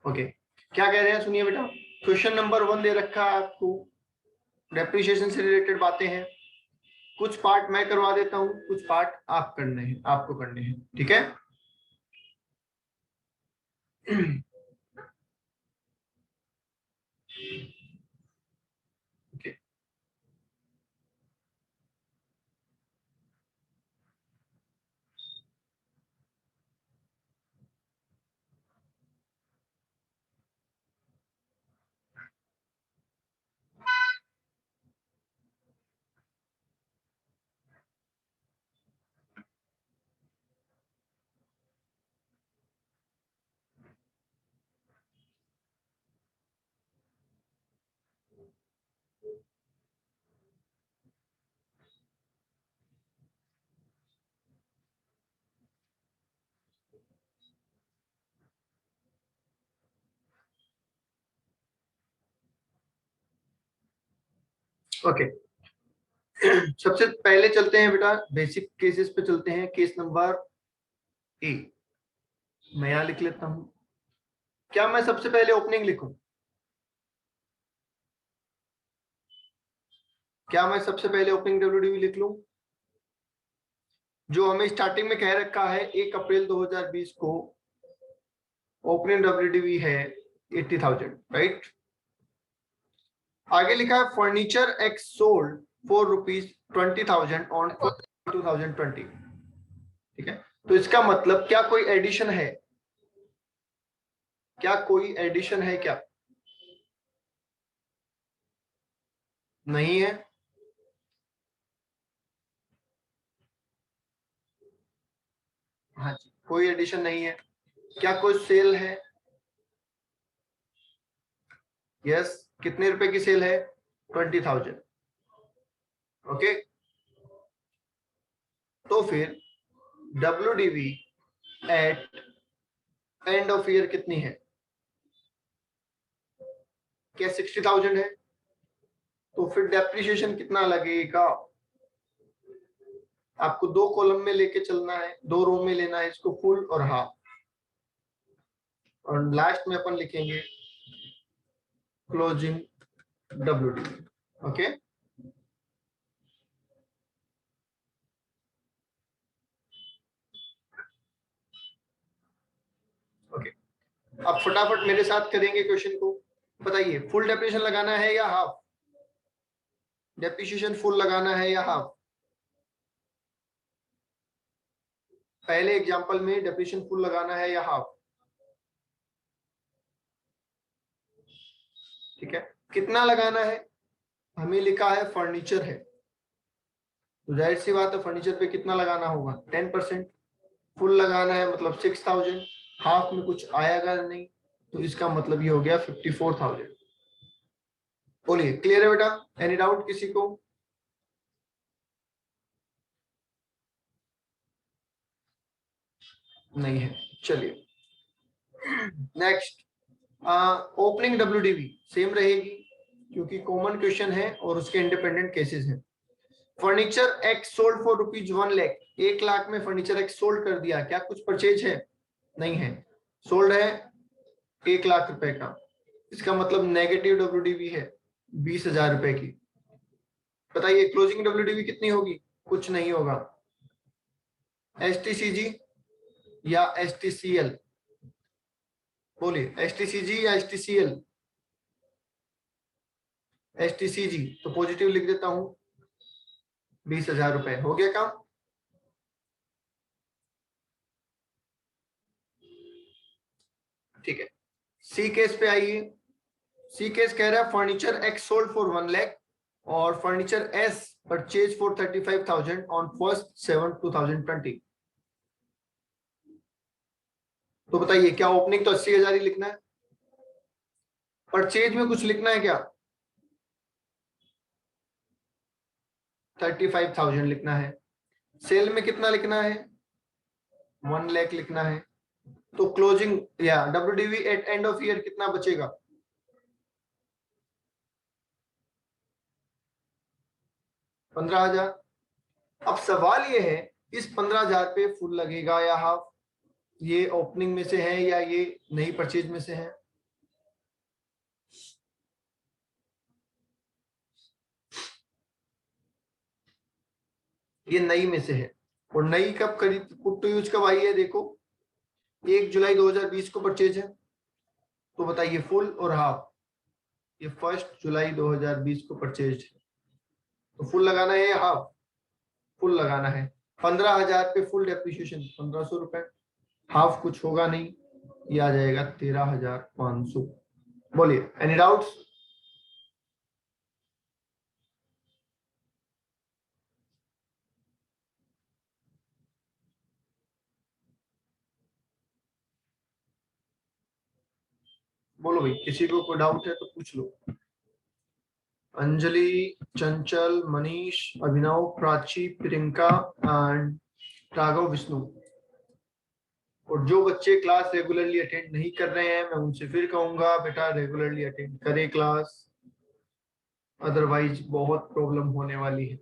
Okay, क्या कह रहे हैं सुनिए बेटा। क्वेश्चन नंबर 1 दे रखा है आपको, डेप्रिसिएशन से रिलेटेड बातें हैं। कुछ पार्ट मैं करवा देता हूं, कुछ पार्ट आप करने हैं, आपको करने हैं, ठीक है। Okay, okay. सबसे पहले चलते हैं बेटा, बेसिक केसेस पे चलते हैं। केस नंबर ए मैं यहां लिख लेता हूं। क्या मैं सबसे पहले ओपनिंग लिखूं? क्या मैं सबसे पहले ओपनिंग डब्ल्यूडीवी लिख लूं? जो हमें स्टार्टिंग में कह रखा है 1 अप्रैल 2020 को ओपनिंग डब्ल्यूडीवी है 80,000, राइट। आगे लिखा है furniture ex sold for ₹20,000 on 2020, ठीक है। तो इसका मतलब क्या कोई एडिशन है? क्या कोई एडिशन है क्या? नहीं है। हाँ जी, कोई एडिशन नहीं है। क्या कोई सेल है? यस। कितने रुपए की सेल है? 20,000। ओके, तो फिर WDV at end of year कितनी है? क्या 60,000 है? तो फिर डेप्रिसिएशन कितना लगेगा? आपको 2 कॉलम में लेके चलना है, 2 रो में लेना है इसको, फुल और हाफ। और लास्ट में अपन लिखेंगे क्लोजिंग डब्ल्यूडीवी। Okay, okay. अब फटाफट मेरे साथ करेंगे क्वेश्चन को। बताइए, फुल डेप्रिसिएशन लगाना है या हाफ? डेप्रिसिएशन फुल लगाना है या हाफ? पहले एग्जांपल में डेप्रिसिएशन फुल लगाना है या हाफ? ठीक है, कितना लगाना है? हमें लिखा है फर्नीचर है, तो जाहिर सी बात है फर्नीचर पे कितना लगाना होगा? 10%। फुल लगाना है मतलब 6,000, हाफ में कुछ आएगा नहीं, तो इसका मतलब ये हो गया 54,000। बोलिए, क्लियर है बेटा? एनी डाउट किसी को? नहीं है। चलिए नेक्स्ट, ओपनिंग डब्ल्यूडीवी सेम रहेगी क्योंकि कॉमन क्वेश्चन है और उसके इंडिपेंडेंट केसेस हैं। Furniture ex sold for ₹1,00,000, 1 lakh में फर्नीचर एक्स सोल्ड कर दिया, क्या कुछ परचेज है? नहीं है। सोल्ड है 1 लाख रुपए का, इसका मतलब नेगेटिव डब्ल्यूडीवी है 20,000 रुपए की। बताइए क्लोजिंग डब्ल्यूडीवी कितनी होगी? कुछ नहीं होगा। एसटीसीजी या एसटीसीएल? बोलिए, एसटीसीजी या एसटीसीएल? एसटीसीजी, तो पॉजिटिव लिख देता हूं, 20,000 रुपए। हो गया काम। ठीक है, सी केस पे आइए। सी केस कह रहा है furniture ex sold for 1 lakh और furniture as purchase for 35,000 on 1st 7/2020। तो बताइए, क्या ओपनिंग तो 80,000 ही लिखना है? परचेज में कुछ लिखना है क्या? 35,000 लिखना है। सेल में कितना लिखना है? 1 लाख लिखना है। तो क्लोजिंग या WDV at end of year कितना बचेगा? 15,000। अब सवाल ये है, इस 15,000 पे फुल लगेगा या हाफ? ये ओपनिंग में से है या ये नई परचेज में से है? ये नई में से है। और नई कब खरीद पुट टू यूज कब आई है? देखो 1 जुलाई 2020 को परचेज है, तो बताइए फुल और हाफ। ये 1 जुलाई 2020 को परचेज है, तो फुल लगाना है या हाफ? फुल लगाना है। 15,000 पे फुल डेप्रिसिएशन 1,500 रुपए, हाफ कुछ होगा नहीं, ये आ जाएगा 13,500। बोलिए एनी डाउट्स? बोलो भाई, किसी को कोई डाउट है तो पूछ लो। अंजलि, चंचल, मनीष, अभिनव, प्राची, प्रियंका एंड राघव, विष्णु। और जो बच्चे क्लास रेगुलरली अटेंड नहीं कर रहे हैं, मैं उनसे फिर कहूंगा बेटा रेगुलरली अटेंड करें क्लास, अदरवाइज बहुत प्रॉब्लम होने वाली है।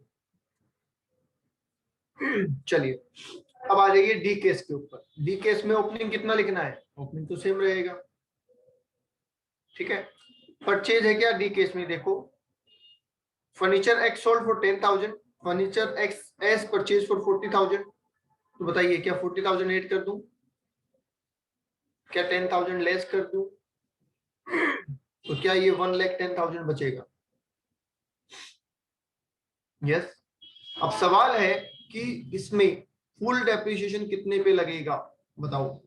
चलिए अब आ जाइए डी केस के ऊपर। डी केस में ओपनिंग कितना लिखना है? ओपनिंग तो सेम रहेगा, ठीक है। परचेज है क्या डी केस में? देखो furniture ex sold for 10,000, furniture x S purchase for 40,000। तो बताइए क्या 40,000 ऐड कर दूं, क्या 10,000 लेस कर दूं? तो क्या ये 1,10,000 बचेगा? यस। अब सवाल है कि इसमें फुल डेप्रिसिएशन कितने पे लगेगा? बताओ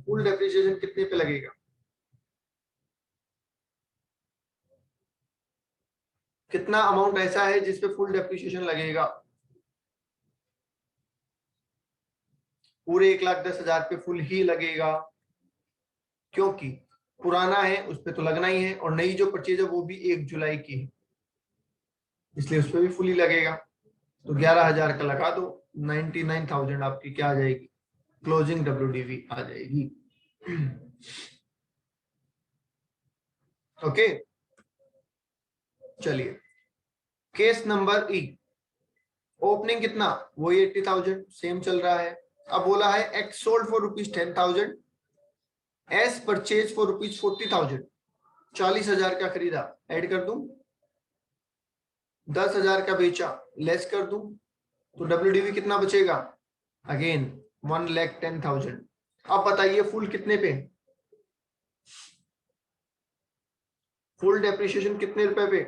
फुल डेप्रिसिएशन कितने पे लगेगा? कितना अमाउंट ऐसा है जिसपे फुल डेप्रिसिएशन लगेगा? पूरे 1,10,000 पे फुल ही लगेगा, क्योंकि पुराना है उस पे तो लगना ही है, और नई जो परचेज है वो भी 1 जुलाई की है, इसलिए उस पे भी फुल ही लगेगा। तो 11,000 का लगा दो, 99,000 आपकी क्या आ जाएगी? क्लोजिंग डब्ल्यूडीवी आ जाएगी। ओके चलिए केस नंबर ई। ओपनिंग कितना? वही 80,000 सेम चल रहा है। अब बोला है x sold for ₹10,000, S purchase for ₹40,000। 40,000 का खरीदा, ऐड कर दूं? 10,000 का बेचा, लेस कर दूं? तो डब्ल्यूडीवी कितना बचेगा? अगेन 1,10,000। अब बताइए फुल कितने पे? फुल डेप्रिसिएशन कितने रुपए पे?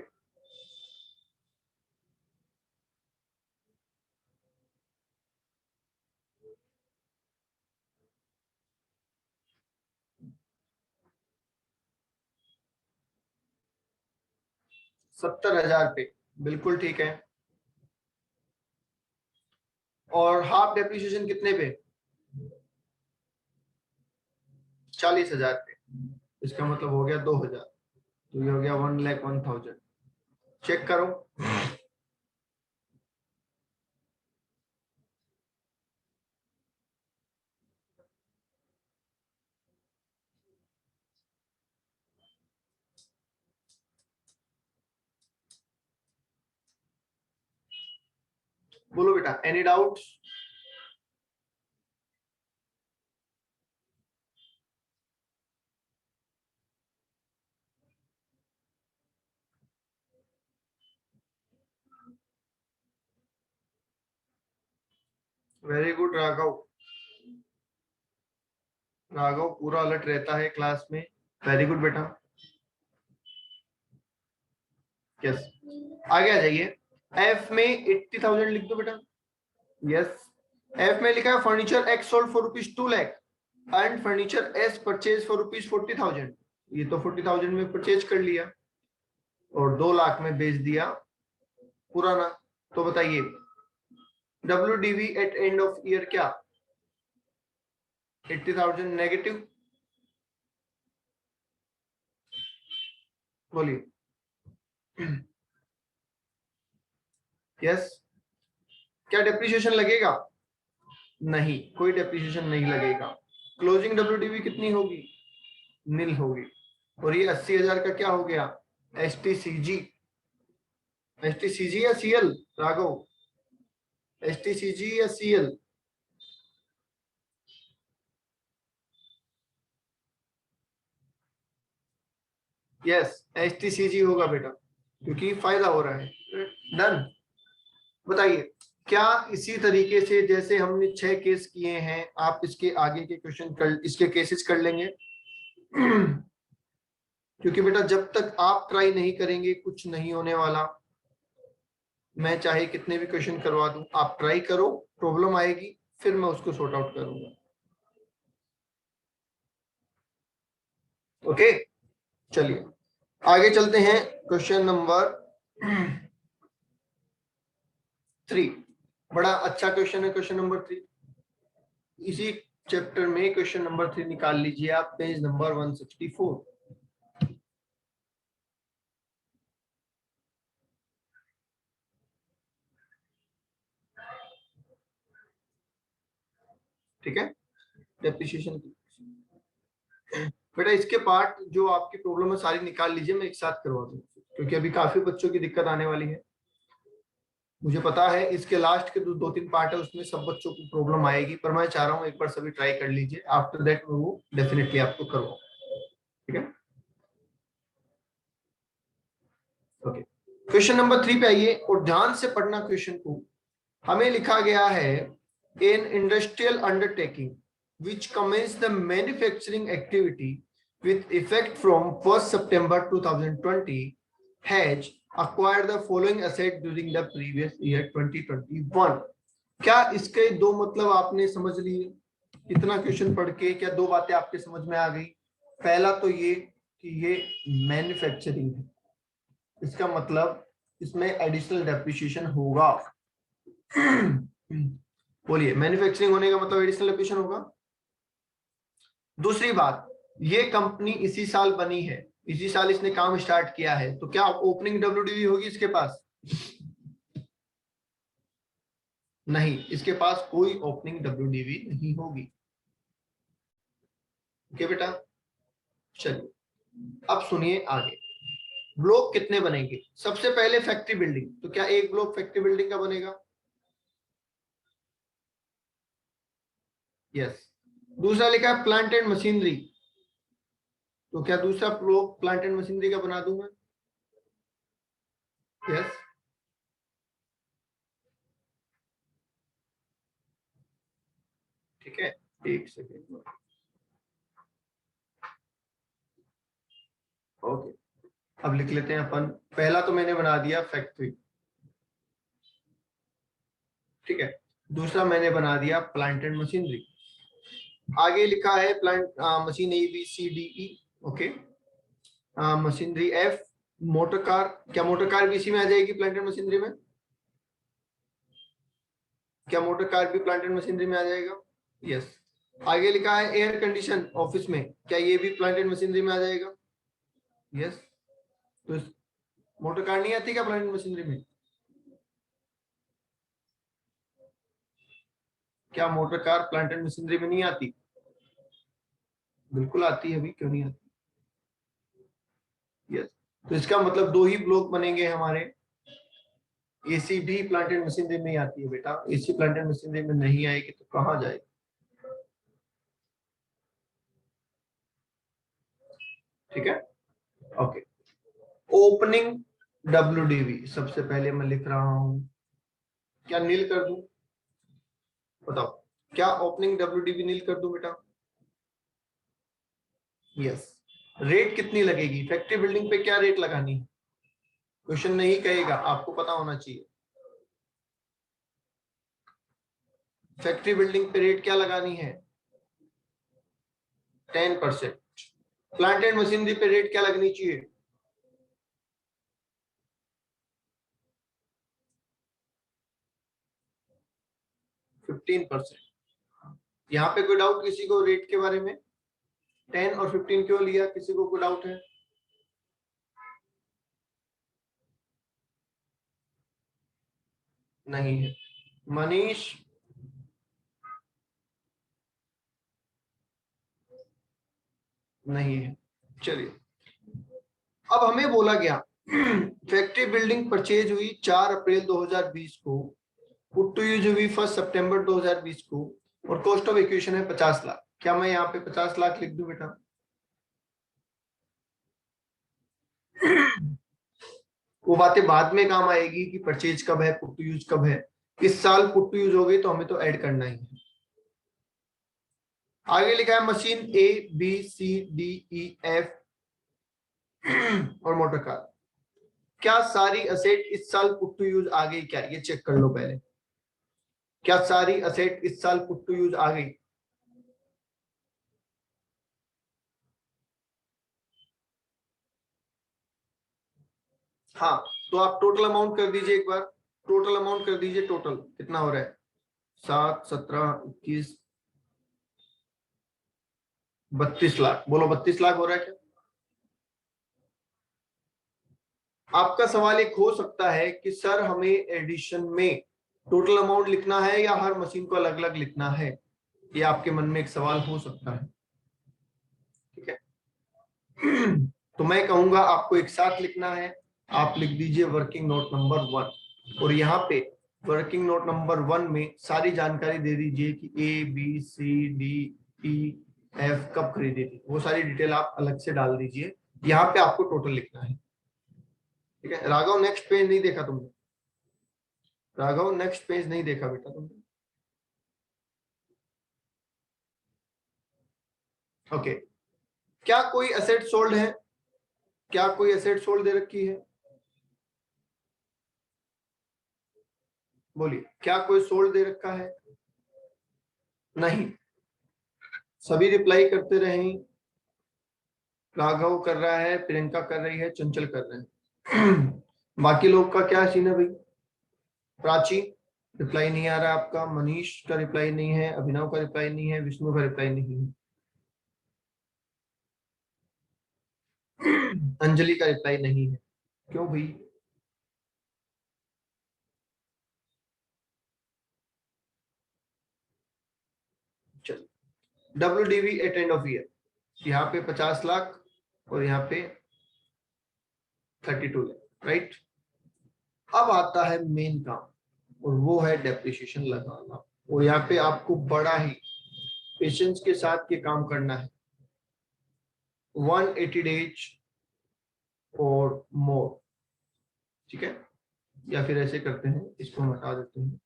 ₹70,000 पे, बिल्कुल ठीक है। और हाफ डेप्रिसिएशन कितने पे? 40,000 पे। इसका मतलब हो गया 2,000, तो ये हो गया 1,01,000। चेक करो। बोलो बेटा any doubts? Very good Raghav. Raghav पूरा अलर्ट रहता है क्लास में, वेरी गुड बेटा। यस आगे आ जाइए। एफ में 80,000 लिख दो बेटा। यस एफ में लिखा है furniture ex sold for ₹2,00,000 and furniture as purchase for ₹40,000। ये तो 40,000 में परचेज कर लिया और 2 लाख में बेच दिया पुराना। तो बताइए WDV at end of year क्या? 80,000 नेगेटिव। बोलिए। यस क्या डेप्रिसिएशन लगेगा? नहीं, कोई डेप्रिसिएशन नहीं लगेगा। क्लोजिंग डब्ल्यूडीवी कितनी होगी? नील होगी। और ये 80,000 का क्या हो गया? एसटीसीजी। एसटीसीजी या सीएल राघव? एसटीसीजी या सीएल? यस एसटीसीजी होगा बेटा, क्योंकि फायदा हो रहा है। डन। बताइए क्या इसी तरीके से जैसे हमने 6 केस किए हैं आप इसके आगे के क्वेश्चन कर, इसके केसेस कर लेंगे? क्योंकि बेटा जब तक आप ट्राई नहीं करेंगे कुछ नहीं होने वाला। मैं चाहे कितने भी क्वेश्चन करवा दूं, आप ट्राई करो, प्रॉब्लम आएगी, फिर मैं उसको सॉर्ट आउट करूंगा। ओके, चलिए आगे चलते हैं। क्वेश्चन नंबर 3 बड़ा अच्छा क्वेश्चन है। क्वेश्चन नंबर 3 इसी चैप्टर में क्वेश्चन नंबर 3 निकाल लीजिए आप, पेज नंबर 164। ठीक है, डेप्रिसिएशन बेटा इसके पार्ट जो आपकी प्रॉब्लम है सारी निकाल लीजिए, मैं एक साथ करवा दूँ, क्योंकि अभी काफी बच्चों की दिक्कत आने वाली है। मुझे पता है इसके लास्ट के दो तीन पार्ट है उसमें सब बच्चों को प्रॉब्लम आएगी, पर मैं चाह रहा हूँ एक बार सभी ट्राई कर लीजिए, आफ्टर दैट मैं वो डेफिनेटली आपको करवाऊँ। ठीक है, ओके। क्वेश्चन नंबर 3 पे आइए और ध्यान से पढ़ना क्वेश्चन को। हमें लिखा गया है in industrial undertaking which commenced the manufacturing activity with effect from 1st September 2020 has acquired the following asset during the previous year 2021। क्या इसके दो मतलब आपने समझ लिए? इतना क्वेश्चन पढ़ के क्या दो बातें आपके समझ में आ गई? पहला तो ये कि ये मैन्युफैक्चरिंग है, इसका मतलब इसमें एडिशनल डेप्रिसिएशन होगा। बोलिए, मैन्युफैक्चरिंग होने का मतलब एडिशनल डेप्रिसिएशन होगा। दूसरी बात, ये कंपनी इसी साल बनी है, इसी साल इसने काम स्टार्ट किया है, तो क्या ओपनिंग डब्ल्यूडीवी होगी इसके पास? नहीं, इसके पास कोई ओपनिंग डब्ल्यूडीवी नहीं होगी। ओके बेटा, चलिए अब सुनिए आगे। ब्लॉक कितने बनेंगे? सबसे पहले फैक्ट्री बिल्डिंग, तो क्या एक ब्लॉक फैक्ट्री बिल्डिंग का बनेगा? यस। दूसरा लिखा है प्लांट एंड मशीनरी, तो क्या दूसरा ब्लॉक प्लांट एंड मशीनरी का बना दूं मैं? यस। ठीक है, एक सेकेंड। ओके, अब लिख लेते हैं अपन। पहला तो मैंने बना दिया फैक्ट्री, ठीक है। दूसरा मैंने बना दिया प्लांट एंड मशीनरी। आगे लिखा है plant machine A B C D E, okay. Machinery F, motor car, क्या मोटर कार भी इसी में आ जाएगी प्लांट एंड मशीनरी में? क्या मोटर कार भी प्लांट एंड मशीनरी में आ जाएगा? यस। आगे लिखा है एयर कंडीशन ऑफिस में, क्या ये भी प्लांट एंड मशीनरी में आ जाएगा? यस। तो मोटर कार नहीं आती क्या प्लांट एंड मशीनरी में? क्या motor car plant and machinery में नहीं आती? बिल्कुल आती है, अभी क्यों नहीं आती? यस। तो इसका मतलब दो ही ब्लॉक बनेंगे हमारे। एसी भी प्लांट एंड मशीनरी में ही आती है बेटा, एसी प्लांट एंड मशीनरी में नहीं आएगी तो कहाँ जाएगी? ठीक है, ओके। ओपनिंग डब्ल्यूडीवी सबसे पहले मैं लिख रहा हूं, क्या नील कर दूं? बताओ, क्या ओपनिंग डब्ल्यूडीवी नील कर दूं बेटा? यस। रेट कितनी लगेगी? फैक्ट्री बिल्डिंग पे क्या रेट लगानी है? क्वेश्चन नहीं कहेगा, आपको पता होना चाहिए। फैक्ट्री बिल्डिंग पे रेट क्या लगानी है? 10%। प्लांट एंड मशीनरी पे रेट क्या लगनी चाहिए? 15%। यहाँ पे कोई डाउट किसी को रेट के बारे में? 10 और 15 क्यों लिया, किसी को कोई डाउट है? नहीं है। मनीष, नहीं है। चलिए, अब हमें बोला गया फैक्ट्री बिल्डिंग परचेज हुई 4 अप्रैल 2020 को, पुट टू यूज हुई 1 सितंबर 2020 को, और कॉस्ट ऑफ इक्विशन है 50 लाख। क्या मैं यहाँ पे 50 लाख लिख दूं बेटा? वो बातें बाद में काम आएगी कि परचेज कब है, पुट टू यूज कब है। इस साल पुट टू यूज हो गई तो हमें तो ऐड करना ही है। आगे लिखा है machine A B C D E F और मोटर कार। क्या सारी असेट इस साल पुट टू यूज आ गई क्या, ये चेक कर लो पहले। क्या सारी असेट इस साल पुट टू यूज आ गई? हाँ, तो आप टोटल अमाउंट कर दीजिए एक बार। टोटल अमाउंट कर दीजिए, टोटल कितना हो रहा है? 7, 17, 21, 32 लाख। बोलो 32 लाख हो रहा है क्या? आपका सवाल एक हो सकता है कि सर हमें एडिशन में टोटल अमाउंट लिखना है या हर मशीन को अलग अलग लिखना है। ये आपके मन में एक सवाल हो सकता है, ठीक है। तो मैं कहूंगा आपको एक साथ लिखना है। आप लिख दीजिए वर्किंग नोट नंबर 1 और यहाँ पे वर्किंग नोट नंबर 1 में सारी जानकारी दे दीजिए कि A B C D E F कब खरीदी थी, वो सारी डिटेल आप अलग से डाल दीजिए। यहाँ पे आपको टोटल लिखना है, ठीक है। राघव नेक्स्ट पेज नहीं देखा तुमने? राघव नेक्स्ट पेज नहीं देखा बेटा तुमने? ओके। क्या कोई एसेट सोल्ड है? क्या कोई एसेट सोल्ड दे रखी है? बोलिए, क्या कोई सोल्ड दे रखा है? नहीं। सभी रिप्लाई करते रहे। राघव कर रहा है, प्रियंका कर रही है, चंचल कर रहे हैं। बाकी लोग का क्या सीन है भाई? प्राची रिप्लाई नहीं आ रहा आपका, मनीष का रिप्लाई नहीं है, अभिनव का रिप्लाई नहीं है, विष्णु का रिप्लाई नहीं है, अंजलि का रिप्लाई नहीं है। क्यों भाई? चलो, WDV at end of year, यहाँ पे 50 लाख और यहाँ पे 32 लाख, राइट। अब आता है मेन काम और वो है डेप्रिसिएशन लगाना। और यहाँ पे आपको बड़ा ही पेशेंस के साथ ये काम करना है। 180 डेज और मोर, ठीक है। या फिर ऐसे करते हैं, इसको हटा देते हैं,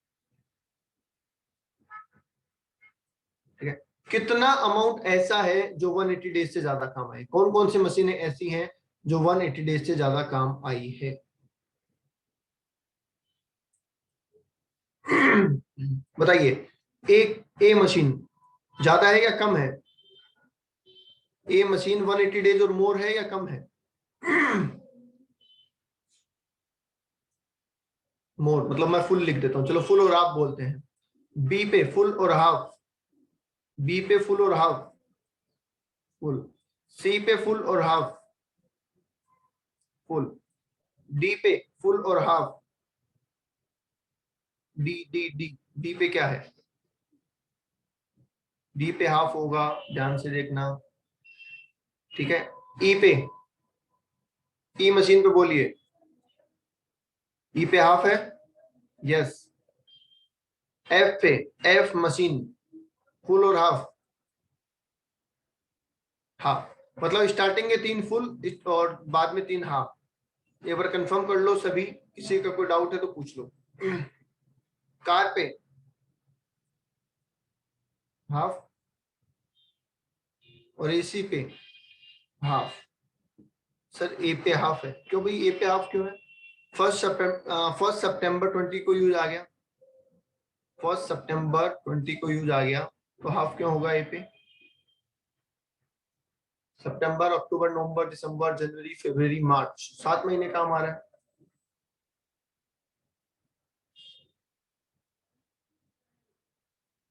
ठीक है। कितना अमाउंट ऐसा है जो 180 डेज से ज्यादा काम आए? कौन कौन सी मशीनें ऐसी हैं जो 180 डेज से ज्यादा काम आई है? बताइए। एक ए मशीन ज्यादा है या कम है? ए मशीन 180 डेज और मोर है या कम है? मोर मतलब मैं फुल लिख देता हूं, चलो फुल और हाफ बोलते हैं। बी पे फुल और हाफ, बी पे फुल और हाफ, फुल। सी पे फुल और हाफ, फुल। डी पे फुल और half, D D D. D पे क्या है? डी पे हाफ होगा, ध्यान से देखना, ठीक है। ई पे, ई मशीन पे बोलिए। ई पे हाफ है, यस। एफ पे, एफ मशीन फुल और हाफ, हाफ। मतलब स्टार्टिंग के 3 फुल और बाद में 3 हाफ। एक बार कंफर्म कर लो सभी, किसी का कोई डाउट है तो पूछ लो। कार पे हाफ और एसी पे हाफ। सर ए पे हाफ है, क्यों भाई ए पे हाफ क्यों है? 1 सितंबर 20 को यूज आ गया, 1 सितंबर 20 को यूज आ गया, तो हाफ क्यों होगा ए पे? सितंबर, अक्टूबर, नवंबर, दिसंबर, जनवरी, फरवरी, मार्च, 7 महीने काम आ रहा है।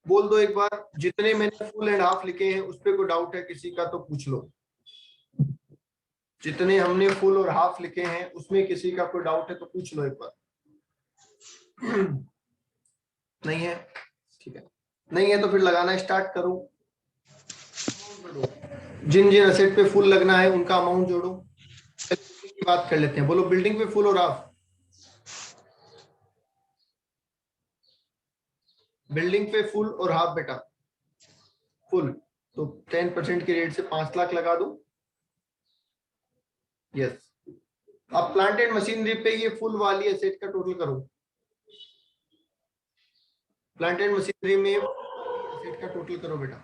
बोल दो एक बार, जितने मैंने फुल एंड हाफ लिखे हैं उस पे कोई डाउट है किसी का तो पूछ लो। जितने हमने फुल और हाफ लिखे हैं उसमें किसी का कोई डाउट है तो पूछ लो एक बार। नहीं है, ठीक है। नहीं है तो फिर लगाना स्टार्ट करो। जिन जिन एसेट पे फुल लगना है उनका अमाउंट जोड़ो। की बात कर लेते हैं, बोलो बिल्डिंग पे फुल और हाफ। बिल्डिंग पे फुल और हाफ बेटा, फुल। तो 10% के रेट से 5 लाख लगा दो, यस। अब प्लांट एंड मशीनरी पे ये फुल वाली एसेट का टोटल करो। प्लांट एंड मशीनरी में एसेट का टोटल करो बेटा।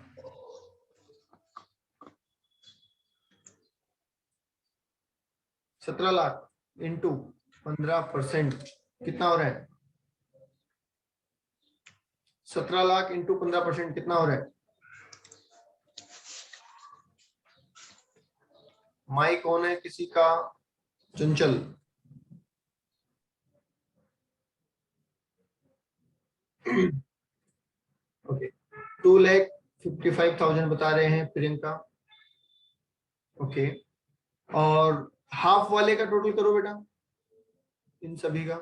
₹17 लाख इंटू 15% कितना हो रहा है? 17 लाख इंटू 15% कितना हो रहा है? माइक कौन है किसी का? चंचल। ओके, 2,55,000 बता रहे हैं प्रियंका। ओके, और हाफ वाले का टोटल करो बेटा, इन सभी का।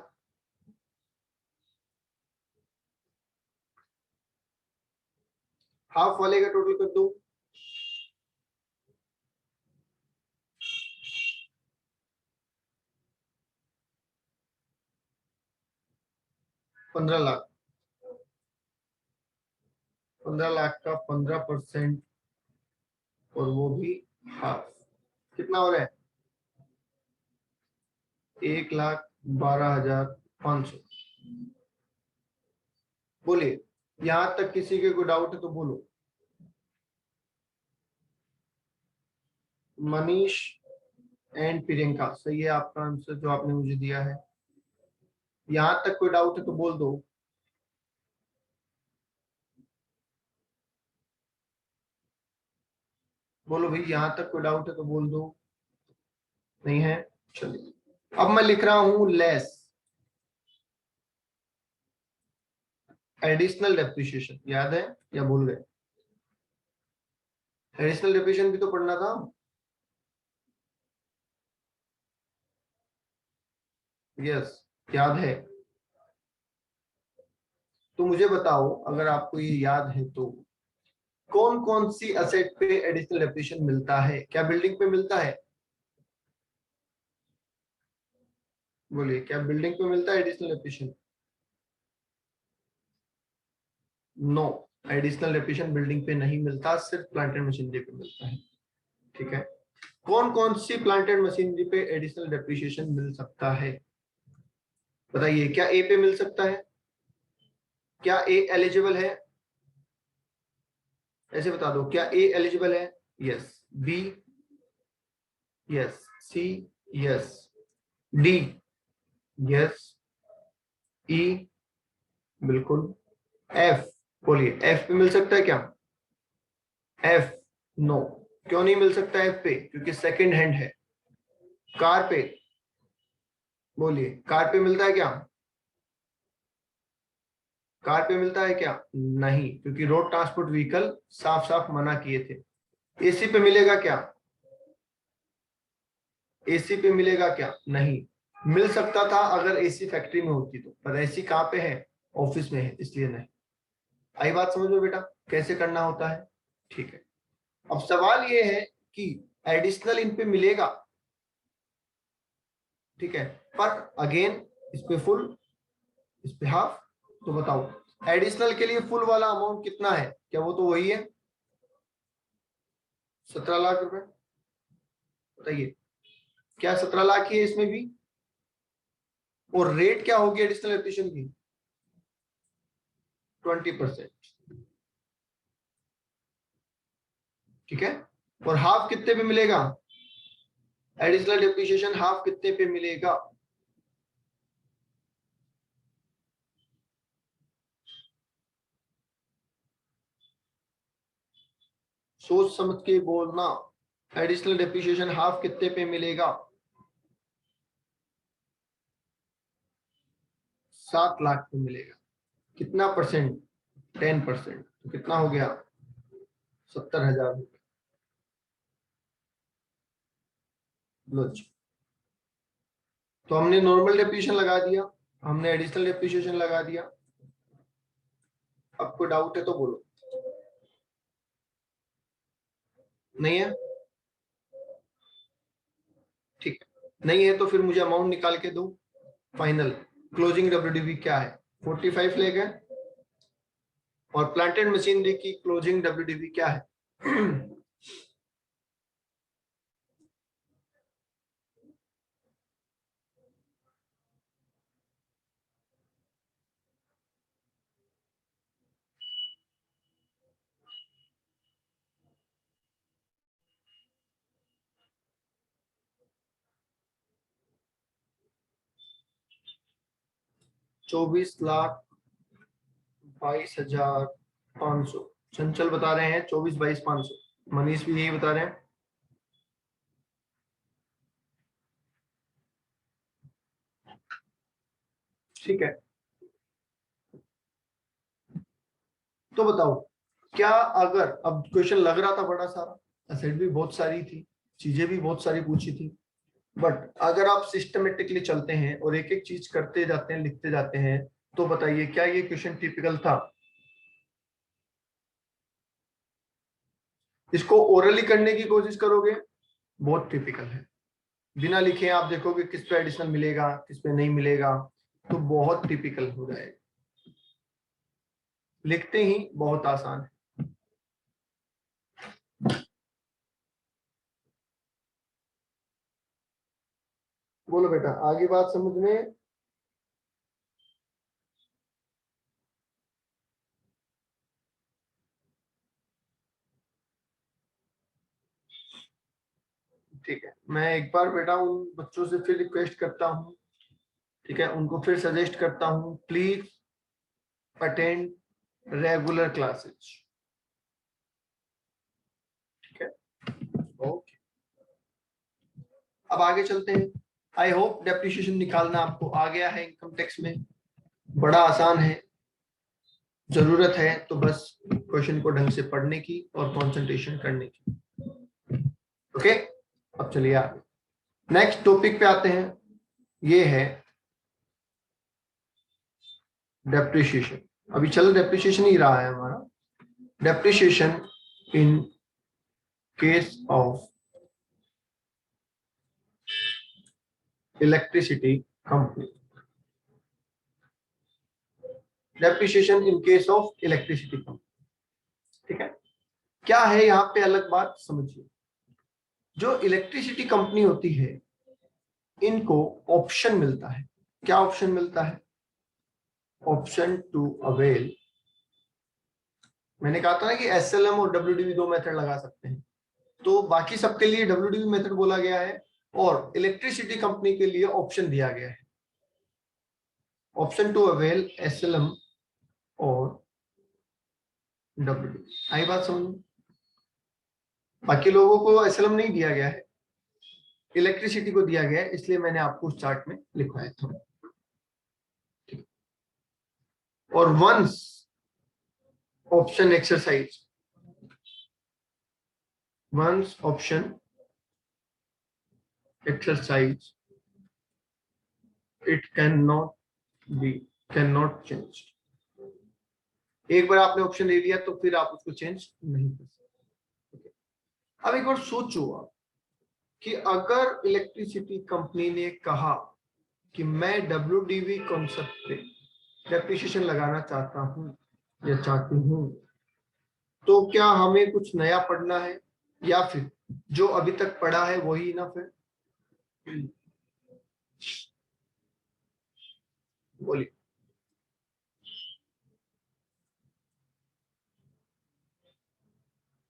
हाफ वाले का टोटल कर दो। ₹15 लाख। 15 लाख का 15% और वो भी हाफ, कितना हो रहा है? 1,12,500। बोलिए, यहां तक किसी के कोई डाउट है तो बोलो। मनीष एंड प्रियंका, सही है आपका आंसर जो आपने मुझे दिया है। यहां तक कोई डाउट है तो बोल दो। बोलो भाई, यहां तक कोई डाउट है तो बोल दो। नहीं है, चलिए अब मैं लिख रहा हूं लेस एडिशनल डेप्रिसिएशन। याद है या भूल गए? एडिशनल डेप्रिसिएशन भी तो पढ़ना था। यस, याद है। तो मुझे बताओ, अगर आपको ये याद है तो कौन कौन सी असेट पे एडिशनल डेप्रिसिएशन मिलता है? क्या बिल्डिंग पे मिलता है? बोलिए, क्या बिल्डिंग पे मिलता है additional depreciation? No, additional depreciation building पे नहीं मिलता, सिर्फ प्लांट एंड मशीनरी पे मिलता है। ठीक है, कौन कौन सी प्लांट एंड मशीनरी पे एडिशनल डेप्रिसिएशन मिल सकता है? बताइए, क्या ए पे मिल सकता है? क्या ए एलिजिबल है? ऐसे बता दो, क्या ए एलिजिबल है? यस। बी? यस। सी? यस। डी? यस। ई? बिल्कुल। एफ? बोलिए, एफ पे मिल सकता है क्या? एफ? नो। क्यों नहीं मिल सकता एफ पे? क्योंकि सेकंड हैंड है। कार पे? बोलिए, कार पे मिलता है क्या? कार पे मिलता है क्या? नहीं, क्योंकि रोड ट्रांसपोर्ट व्हीकल साफ साफ मना किए थे। एसी पे मिलेगा क्या? एसी पे मिलेगा क्या? नहीं। मिल सकता था अगर एसी फैक्ट्री में होती तो, पर एसी कहाँ पे है? ऑफिस में है, इसलिए नहीं। आई बात समझ में बेटा, कैसे करना होता है? ठीक है, अब सवाल ये है कि एडिशनल इन पे मिलेगा, ठीक है, पर अगेन इस पे फुल, इस पे हाफ। तो बताओ, एडिशनल के लिए फुल वाला अमाउंट कितना है? क्या वो तो वही है, 17 लाख रुपए? बताइए, क्या 17 लाख ही है इसमें भी? और रेट क्या होगी एडिशनल एप्लीकेशन की? 20%। ठीक है, और हाफ कितने पे मिलेगा? एडिशनल डेप्रिसिएशन हाफ कितने पे मिलेगा? सोच समझ के बोलना। एडिशनल डेप्रिसिएशन हाफ कितने पे मिलेगा? 7 लाख पे मिलेगा। कितना परसेंट? 10%। तो कितना हो गया? 70,000 रुपए। लो जी। तो हमने नॉर्मल डेप्रिसिएशन लगा दिया, हमने एडिशनल डेप्रिसिएशन लगा दिया। अब कोई डाउट है तो बोलो। नहीं है? ठीक है, नहीं है तो फिर मुझे अमाउंट निकाल के दो। फाइनल क्लोजिंग डब्ल्यूडीवी क्या है? 45 लाख है। और प्लांट एंड मशीनरी की क्लोजिंग डब्ल्यूडीवी क्या है? 24,22,500। चंचल बता रहे हैं 24,22,500। मनीष भी यही बता रहे हैं। ठीक है, तो बताओ क्या अगर, अब क्वेश्चन लग रहा था बड़ा सारा, एसेट भी बहुत सारी थी, चीजें भी बहुत सारी पूछी थी, बट अगर आप सिस्टमेटिकली चलते हैं और एक एक चीज करते जाते हैं, लिखते जाते हैं, तो बताइए क्या ये क्वेश्चन टिपिकल था? इसको ओरली करने की कोशिश करोगे, बहुत टिपिकल है। बिना लिखे आप देखोगे किस पे एडिशनल मिलेगा, किस पे नहीं मिलेगा, तो बहुत टिपिकल हो जाएगा। लिखते ही बहुत आसान है। बोलो बेटा, आगे बात समझ में? ठीक है, मैं एक बार बेटा उन बच्चों से फिर रिक्वेस्ट करता हूँ, ठीक है, उनको फिर सजेस्ट करता हूँ, प्लीज अटेंड रेगुलर क्लासेज। ठीक है, ओके, अब आगे चलते हैं। आई होप डेप्रिसिएशन निकालना आपको आ गया है इनकम टैक्स में, बड़ा आसान है। जरूरत है तो बस क्वेश्चन को ढंग से पढ़ने की और कंसंट्रेशन करने की। ओके, अब चलिए आगे नेक्स्ट टॉपिक पे आते हैं, ये है डेप्रिसिएशन। अभी चल डेप्रिसिएशन ही रहा है हमारा। Depreciation in case of electricity company. Depreciation in case of electricity company. ठीक है, क्या है यहाँ पे अलग बात समझिए। जो इलेक्ट्रिसिटी कंपनी होती है, इनको ऑप्शन मिलता है। क्या ऑप्शन मिलता है? Option to avail. मैंने कहा था ना कि एसएलएम और डब्ल्यूडीवी दो मेथड लगा सकते हैं, तो बाकी सबके लिए डब्ल्यूडीवी मेथड बोला गया है और इलेक्ट्रिसिटी कंपनी के लिए ऑप्शन दिया गया है, ऑप्शन टू अवेल एसएलएम और डब्ल्यूडीवी। आई बात समझ? बाकी लोगों को एसएलएम नहीं दिया गया है, इलेक्ट्रिसिटी को दिया गया है, इसलिए मैंने आपको उस चार्ट में लिखवाया था। और once option exercise, once option exercise, it cannot change। एक बार आपने ऑप्शन ले लिया तो फिर आप उसको चेंज नहीं कर सकते। अब एक बार सोचो आप कि अगर इलेक्ट्रिसिटी कंपनी ने कहा कि मैं डब्ल्यूडीवी कॉन्सेप्ट पे डेप्रिसिएशन लगाना चाहता हूं या चाहती हूं, तो क्या हमें कुछ नया पढ़ना है या फिर जो अभी तक पढ़ा है वही ना? फिर बोलिए।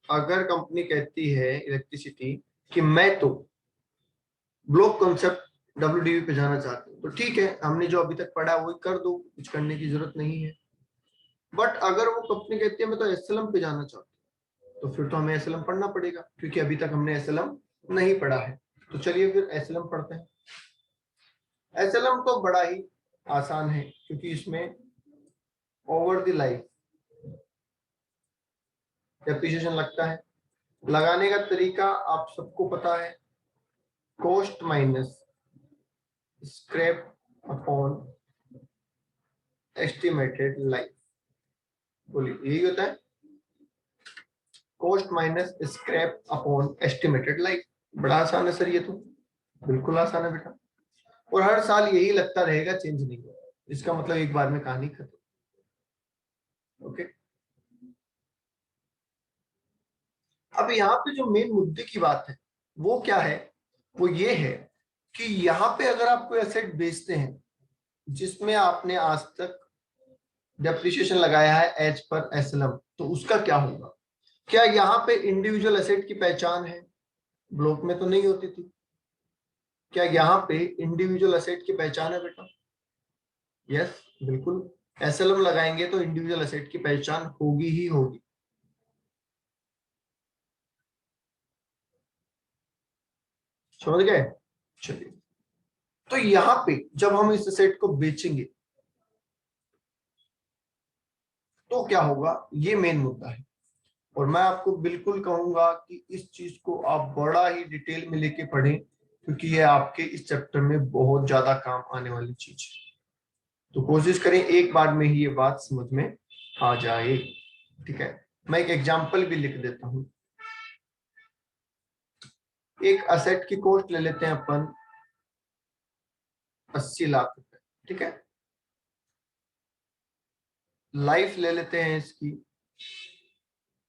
अगर कंपनी कहती है इलेक्ट्रिसिटी कि मैं तो ब्लॉक कॉन्सेप्ट डब्ल्यूडीवी पे जाना चाहती हूँ, तो ठीक है, हमने जो अभी तक पढ़ा वही कर दो, कुछ करने की जरूरत नहीं है। बट अगर वो कंपनी कहती है मैं तो एसएलएम पे जाना चाहती हूँ, तो फिर तो हमें एसएलएम पढ़ना पड़ेगा, क्योंकि अभी तक हमने एसएलएम नहीं पढ़ा है। तो चलिए फिर एसएलएम पढ़ते हैं। एसएलएम तो बड़ा ही आसान है, क्योंकि इसमें ओवर द लाइफ डेप्रिसिएशन लगता है। लगाने का तरीका आप सबको पता है, cost minus scrap upon estimated life. बोलिए, यही होता है, cost minus scrap upon estimated life. बड़ा आसान है सर ये तो, बिल्कुल आसान है बेटा, और हर साल यही लगता रहेगा, चेंज नहीं होगा। इसका मतलब एक बार में कहानी खत्म। ओके, अब यहाँ पे जो मेन मुद्दे की बात है वो क्या है? वो ये है कि यहाँ पे अगर आप कोई एसेट बेचते हैं जिसमें आपने आज तक डेप्रिसिएशन लगाया है एज पर एसएलएम, तो उसका क्या होगा? क्या यहाँ पे इंडिविजुअल एसेट की पहचान है? ब्लॉक में तो नहीं होती थी। क्या यहाँ पे इंडिविजुअल एसेट की पहचान है बेटा? यस, बिल्कुल, एसएलएम लगाएंगे तो इंडिविजुअल एसेट की पहचान होगी ही होगी। समझ गए? चलिए, तो यहां पे जब हम इस एसेट को बेचेंगे तो क्या होगा, ये मेन मुद्दा है। और मैं आपको बिल्कुल कहूंगा कि इस चीज को आप बड़ा ही डिटेल में लेके पढ़ें, क्योंकि ये आपके इस चैप्टर में बहुत ज्यादा काम आने वाली चीज है। तो कोशिश करें एक बार में ही ये बात समझ में आ जाए। ठीक है, मैं एक एग्जांपल भी लिख देता हूं। एक असेट की कॉस्ट ले लेते हैं अपन 80 लाख रुपए। ठीक है, लाइफ ले लेते हैं इसकी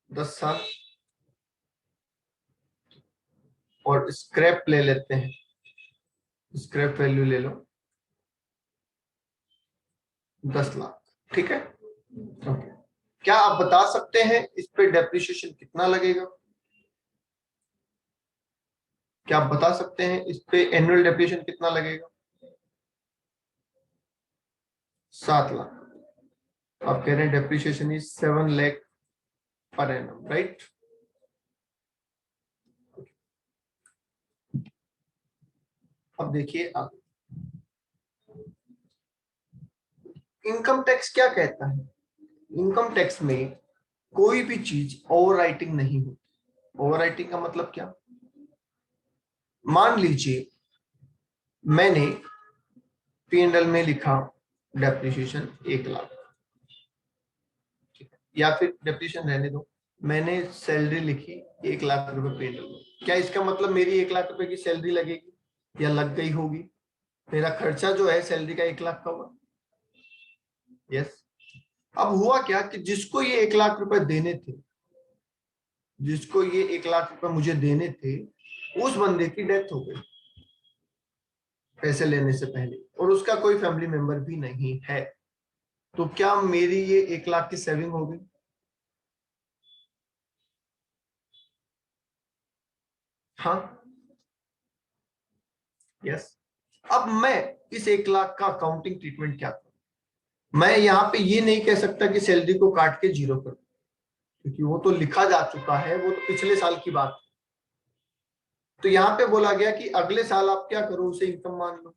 10 साल, और स्क्रैप ले लेते हैं, स्क्रैप वैल्यू ले लो 10 लाख। ठीक है, ओके। क्या आप बता सकते हैं इस पे डेप्रिसिएशन कितना लगेगा? क्या आप बता सकते हैं इस पे एनुअल डेप्रिसिएशन कितना लगेगा? 7 लाख। आप कह रहे हैं depreciation is 7 lakh per annum, right? अब देखिए आगे, इनकम टैक्स क्या कहता है? इनकम टैक्स में कोई भी चीज ओवर राइटिंग नहीं होती। ओवर राइटिंग का मतलब क्या? मान लीजिए मैंने P&L में लिखा डेप्रिसिएशन 1 लाख, या फिर डेप्रिसिएशन रहने दो, मैंने सैलरी लिखी 1 लाख रुपए P&L में। क्या इसका मतलब मेरी 1 लाख रुपए की सैलरी लगेगी या लग गई होगी? मेरा खर्चा जो है सैलरी का 1 लाख का हुआ। यस। अब हुआ क्या कि जिसको ये 1 लाख रुपए देने थे, जिसको ये 1 लाख रुपए मुझे देने थे, उस बंदे की डेथ हो गई पैसे लेने से पहले, और उसका कोई फैमिली मेंबर भी नहीं है। तो क्या मेरी ये 1 लाख की सेविंग होगी? हाँ, यस। अब मैं इस 1 लाख का अकाउंटिंग ट्रीटमेंट क्या करूं? मैं यहाँ पे ये नहीं कह सकता कि सैलरी को काट के जीरो करूं, क्योंकि वो तो लिखा जा चुका है, वो तो पिछले साल की बात है। तो यहाँ पे बोला गया कि अगले साल आप क्या करो, उसे इनकम मान लो।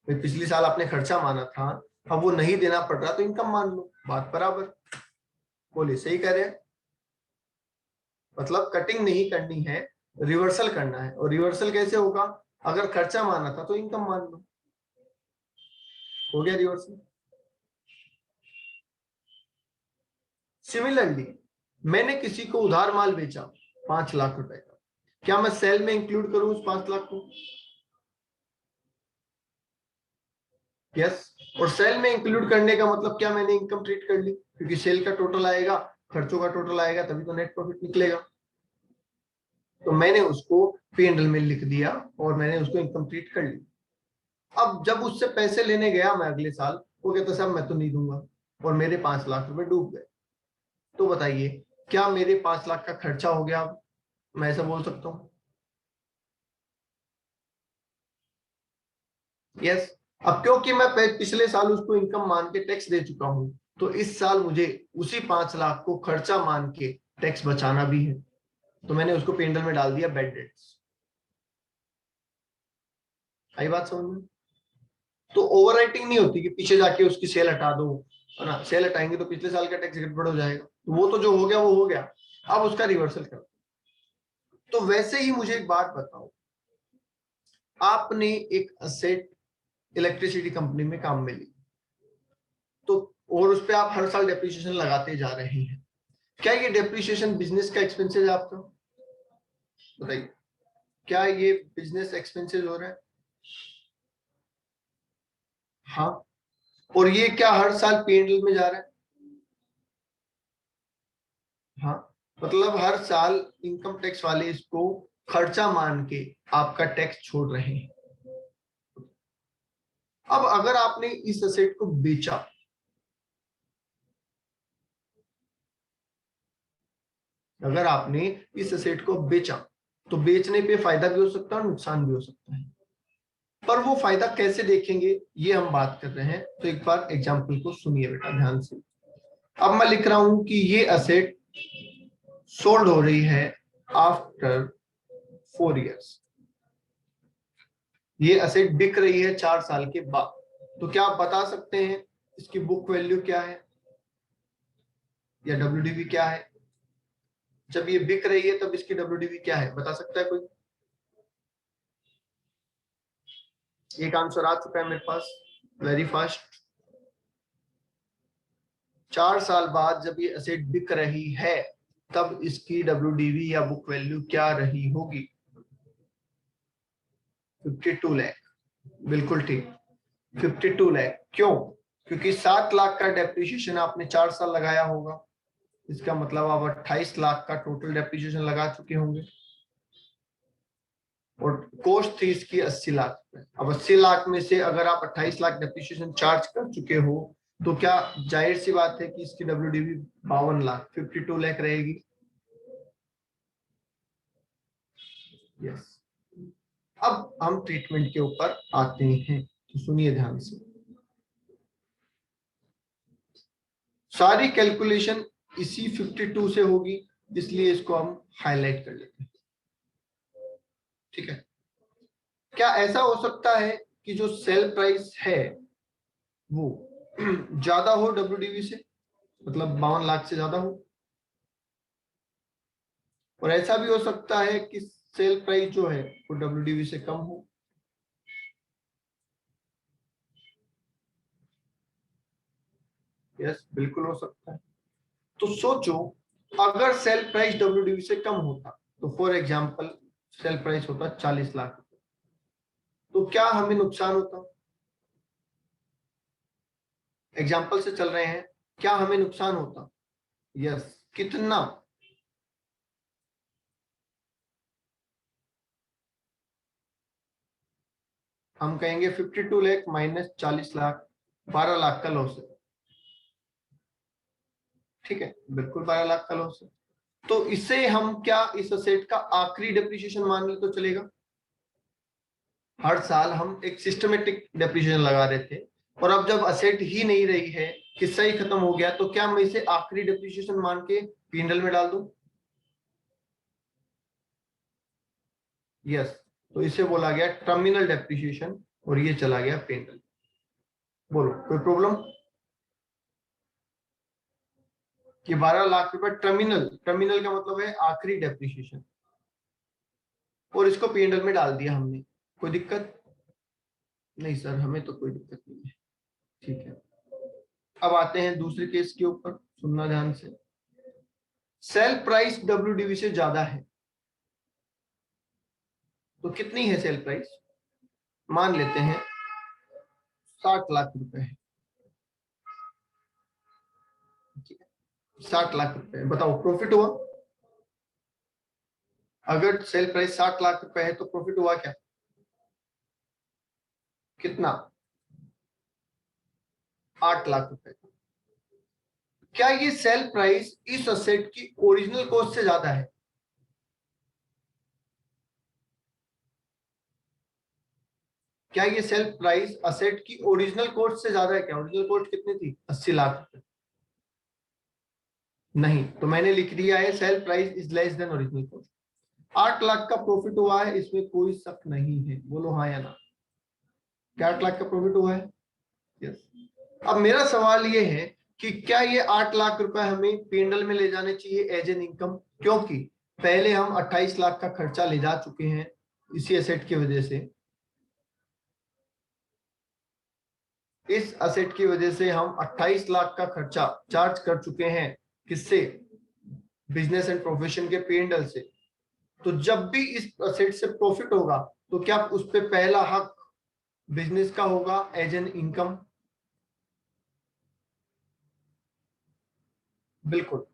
पिछले साल आपने खर्चा माना था, अब वो नहीं देना पड़ रहा तो इनकम मान लो, बात बराबर। बोले सही कह रहे हैं। मतलब कटिंग नहीं करनी है, रिवर्सल करना है। और रिवर्सल कैसे होगा? अगर खर्चा माना था तो इनकम मान लो, हो गया रिवर्सल। सिमिलरली मैंने किसी को उधार माल बेचा 5 लाख रुपए का, क्या मैं सेल में इंक्लूड करूं उस 5 लाख को? यस। और सेल में इंक्लूड करने का मतलब क्या, मैंने इनकम ट्रीट कर ली, क्योंकि सेल का टोटल आएगा, खर्चों का टोटल आएगा, तभी तो नेट प्रॉफिट निकलेगा। तो मैंने उसको P&L में लिख दिया और मैंने उसको इनकम ट्रीट कर ली। अब जब उससे पैसे लेने गया मैं अगले साल, वो कहता साहब मैं तो नहीं दूंगा, और मेरे 5 लाख रुपए डूब गए। तो बताइए, क्या मेरे 5 लाख का खर्चा हो गया? अब मैं ऐसा बोल सकता हूँ? यस। अब क्योंकि मैं पिछले साल उसको इनकम मान के टैक्स दे चुका हूं, तो इस साल मुझे उसी 5 लाख को खर्चा मान के टैक्स बचाना भी है, तो मैंने उसको P&L में डाल दिया बैड डेट्स। आई बात समझ में? तो ओवर राइटिंग नहीं होती कि पीछे जाके उसकी सेल हटा दो, है ना? सेल हटाएंगे तो पिछले साल का टैक्स गड़बड़ हो जाएगा, तो वो तो जो हो गया वो हो गया, अब उसका रिवर्सल कर। तो वैसे ही मुझे एक बात बताओ, आपने एक असेट इलेक्ट्रिसिटी कंपनी में काम में ली, तो और उस पर आप हर साल डेप्रिसिएशन लगाते जा रहे हैं, क्या ये डेप्रिसिएशन बिजनेस का एक्सपेंसेस है आपका? बताइए, क्या ये बिजनेस एक्सपेंसेस हो रहा है? हाँ। और ये क्या हर साल P&L में जा रहा है? हाँ। मतलब हर साल इनकम टैक्स वाले इसको खर्चा मान के आपका टैक्स छोड़ रहे हैं। अब अगर आपने इस एसेट को बेचा, अगर आपने इस एसेट को बेचा, तो बेचने पे फायदा भी हो सकता है और नुकसान भी हो सकता है। पर वो फायदा कैसे देखेंगे ये हम बात कर रहे हैं। तो एक बार एग्जांपल को सुनिए बेटा ध्यान से। अब मैं लिख रहा हूं कि ये असेट सोल्ड हो रही है आफ्टर 4 इयर्स, ये असेट बिक रही है 4 साल के बाद। तो क्या आप बता सकते हैं इसकी बुक वैल्यू क्या है या डब्ल्यूडीवी क्या है? जब ये बिक रही है तब इसकी डब्ल्यूडीवी क्या है, बता सकता है कोई? एक आंसर आ चुका है मेरे पास, वेरी फास्ट। 4 साल बाद जब ये एसेट बिक रही है तब इसकी डब्ल्यूडीवी या बुक वैल्यू क्या रही होगी? 52 लाख, बिल्कुल ठीक, 52 लाख। क्यों? क्योंकि 7 लाख का डेप्रिसिएशन आपने 4 साल लगाया होगा, इसका मतलब आप 28 लाख का टोटल डेप्रिसिएशन लगा चुके होंगे और कॉस्ट थी इसकी 80 लाख। अब 80 लाख में से अगर आप 28 लाख डेप्रिसिएशन चार्ज कर चुके हो तो क्या जाहिर सी बात है कि इसकी डब्ल्यूडीवी 52 लाख, 52 लाख रहेगी। यस। अब हम ट्रीटमेंट के ऊपर आते हैं, तो सुनिए ध्यान से। सारी कैलकुलेशन इसी 52 से होगी, इसलिए इसको हम हाईलाइट कर लेते हैं। ठीक है। क्या ऐसा हो सकता है कि जो सेल प्राइस है वो ज्यादा हो डब्ल्यूडीवी से, मतलब 52 लाख से ज्यादा हो? और ऐसा भी हो सकता है कि सेल प्राइस जो है वो डब्ल्यूडीवी से कम हो। यस, बिल्कुल हो सकता है। तो सोचो, अगर सेल प्राइस डब्ल्यूडीवी से कम होता, तो फॉर एग्जांपल सेल प्राइस होता 40 लाख, तो क्या हमें नुकसान होता? एग्जांपल से चल रहे हैं, क्या हमें नुकसान होता? यस, कितना? हम कहेंगे 52 लाख माइनस 40 लाख, 12 लाख का लॉस है। ठीक है, बिल्कुल 12 लाख का लॉस है। तो इसे हम क्या इस असेट का आखिरी डेप्रिसिएशन मान ले तो चलेगा? हर साल हम एक सिस्टमेटिक डेप्रिसिएशन लगा रहे थे और अब जब असेट ही नहीं रही है, किस्सा ही खत्म हो गया, तो क्या मैं इसे आखिरी डेप्रिसिएशन मान के पीएनएल में डाल दूं? यस। तो इसे बोला गया टर्मिनल डेप्रिसिएशन और ये चला गया पीएनएल। बोलो कोई प्रॉब्लम? कि 12 लाख रुपए टर्मिनल, टर्मिनल का मतलब है आखिरी डेप्रिसिएशन, और इसको पीएनएल में डाल दिया हमने, कोई दिक्कत नहीं? सर हमें तो कोई दिक्कत नहीं है। ठीक है। अब आते हैं दूसरे केस के ऊपर, सुनना ध्यान से। सेल प्राइस डब्ल्यूडीवी से ज्यादा है, तो कितनी है सेल प्राइस? मान लेते हैं 60 लाख रुपए है। 60 लाख रुपए, बताओ प्रॉफिट हुआ? अगर सेल प्राइस 60 लाख रुपए है तो प्रॉफिट हुआ क्या? कितना? 8 लाख रुपए। क्या ये सेल प्राइस इस असेट की ओरिजिनल कॉस्ट से ज्यादा है? क्या ये सेल प्राइस असेट की ओरिजिनल कॉस्ट से ज्यादा है क्या? ओरिजिनल कॉस्ट कितनी थी? 80 लाख रुपए। नहीं, तो मैंने लिख दिया है sale price is less than original cost. 8 lakh का प्रॉफिट हुआ है, इसमें कोई शक नहीं है, बोलो हाँ या ना। क्या 8 लाख का प्रॉफिट हुआ है? यस। अब मेरा सवाल ये है कि क्या ये 8 लाख रुपए हमें पीएनएल में ले जाने चाहिए एज एन इनकम? क्योंकि पहले हम 28 लाख का खर्चा ले जा चुके हैं इसी एसेट की वजह से। इस असेट की वजह से हम 28 लाख का खर्चा चार्ज कर चुके हैं, किससे? बिजनेस एंड प्रोफेशन के पीएनएल से। तो जब भी इस असेट से प्रॉफिट होगा तो क्या उस पे पहला हक बिजनेस का होगा एज एन इनकम? बिल्कुल,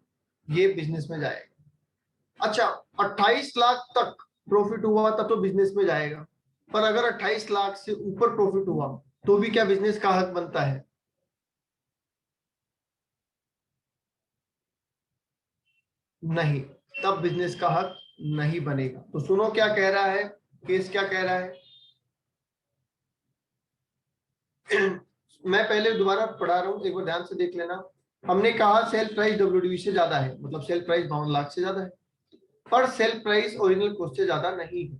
ये बिजनेस में जाएगा। अच्छा, 28 लाख तक प्रॉफिट हुआ तब तो बिजनेस में जाएगा, पर अगर 28 लाख से ऊपर प्रॉफिट हुआ तो भी क्या बिजनेस का हक बनता है? नहीं, तब बिजनेस का हक नहीं बनेगा। तो सुनो क्या कह रहा है केस, क्या कह रहा है? मैं पहले दोबारा पढ़ा रहा हूँ, एक बार ध्यान से देख लेना। हमने कहा सेल प्राइस डब्ल्यूडीवी से ज्यादा है, मतलब सेल प्राइस 52 लाख से ज्यादा है, पर सेल प्राइस ओरिजिनल कॉस्ट से ज्यादा नहीं है।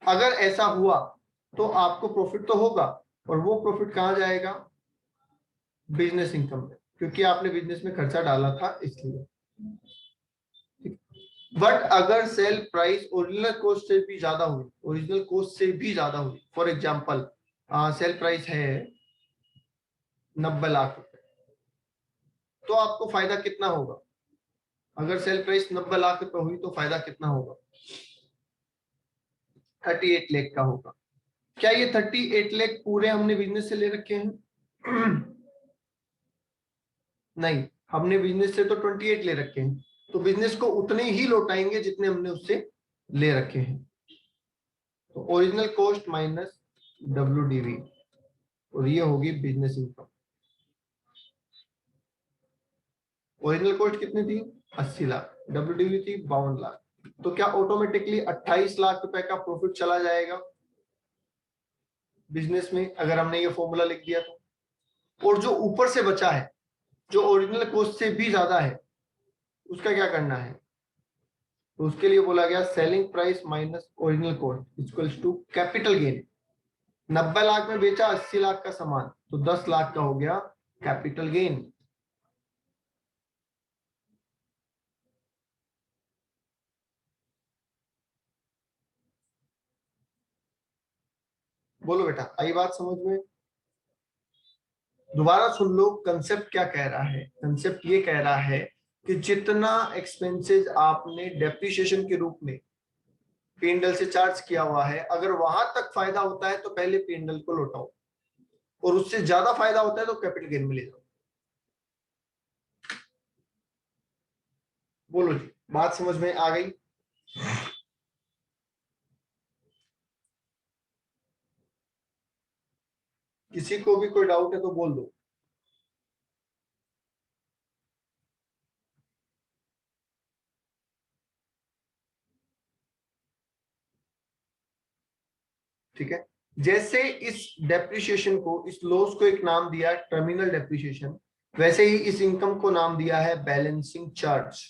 अगर ऐसा हुआ तो आपको प्रॉफिट तो होगा, और वो प्रॉफिट कहाँ जाएगा? बिजनेस इनकम में, क्योंकि आपने बिजनेस में खर्चा डाला था इसलिए। बट अगर सेल प्राइस ओरिजिनल कॉस्ट से भी ज्यादा हुई, ओरिजिनल कॉस्ट से भी ज्यादा हुई, फॉर एग्जांपल सेल प्राइस है 90 लाख रुपए, तो आपको फायदा कितना होगा? अगर सेल प्राइस 90 लाख रुपए हुई तो फायदा कितना होगा? 38 लाख का होगा। क्या ये 38 लाख पूरे हमने बिजनेस से ले रखे हैं? नहीं, हमने बिजनेस से तो 28 ले रखे हैं, तो बिजनेस को उतने ही लौटाएंगे जितने हमने उससे ले रखे हैं। तो ओरिजिनल कॉस्ट माइनस डब्ल्यूडीवी, और ये होगी बिजनेस इनकम। ओरिजिनल कॉस्ट कितनी थी? 80 लाख, डब्ल्यूडीवी थी 52 लाख। तो क्या ऑटोमेटिकली 28 लाख रुपए का प्रॉफिट चला जाएगा बिजनेस में, अगर हमने ये फॉर्मूला लिख दिया तो? और जो ऊपर से बचा है, जो ओरिजिनल कॉस्ट से भी ज्यादा है, उसका क्या करना है? तो उसके लिए बोला गया selling price minus original cost equals to capital gain. 90 lakh में बेचा 80 लाख का सामान, तो 10 लाख का हो गया कैपिटल गेन। बोलो बेटा, आई बात समझ में? दोबारा सुन लो, कंसेप्ट क्या कह रहा है? कंसेप्ट ये कह रहा है कि जितना एक्सपेंसेस आपने डेप्रिसिएशन के रूप में P&L से चार्ज किया हुआ है, अगर वहां तक फायदा होता है तो पहले P&L को लौटाओ, और उससे ज्यादा फायदा होता है तो कैपिटल गेन में ले जाओ। बोलो जी, बात समझ में आ गई? किसी को भी कोई डाउट है तो बोल दो। ठीक है, जैसे इस डेप्रिसिएशन को, इस लॉस को एक नाम दिया टर्मिनल डेप्रिसिएशन, वैसे ही इस इनकम को नाम दिया है बैलेंसिंग चार्ज।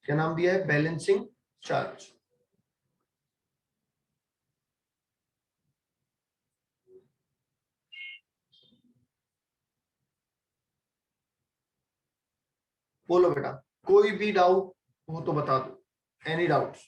क्या नाम दिया है? Balancing charge. बोलो बेटा, कोई भी डाउट हो तो बता दो, एनी डाउट्स?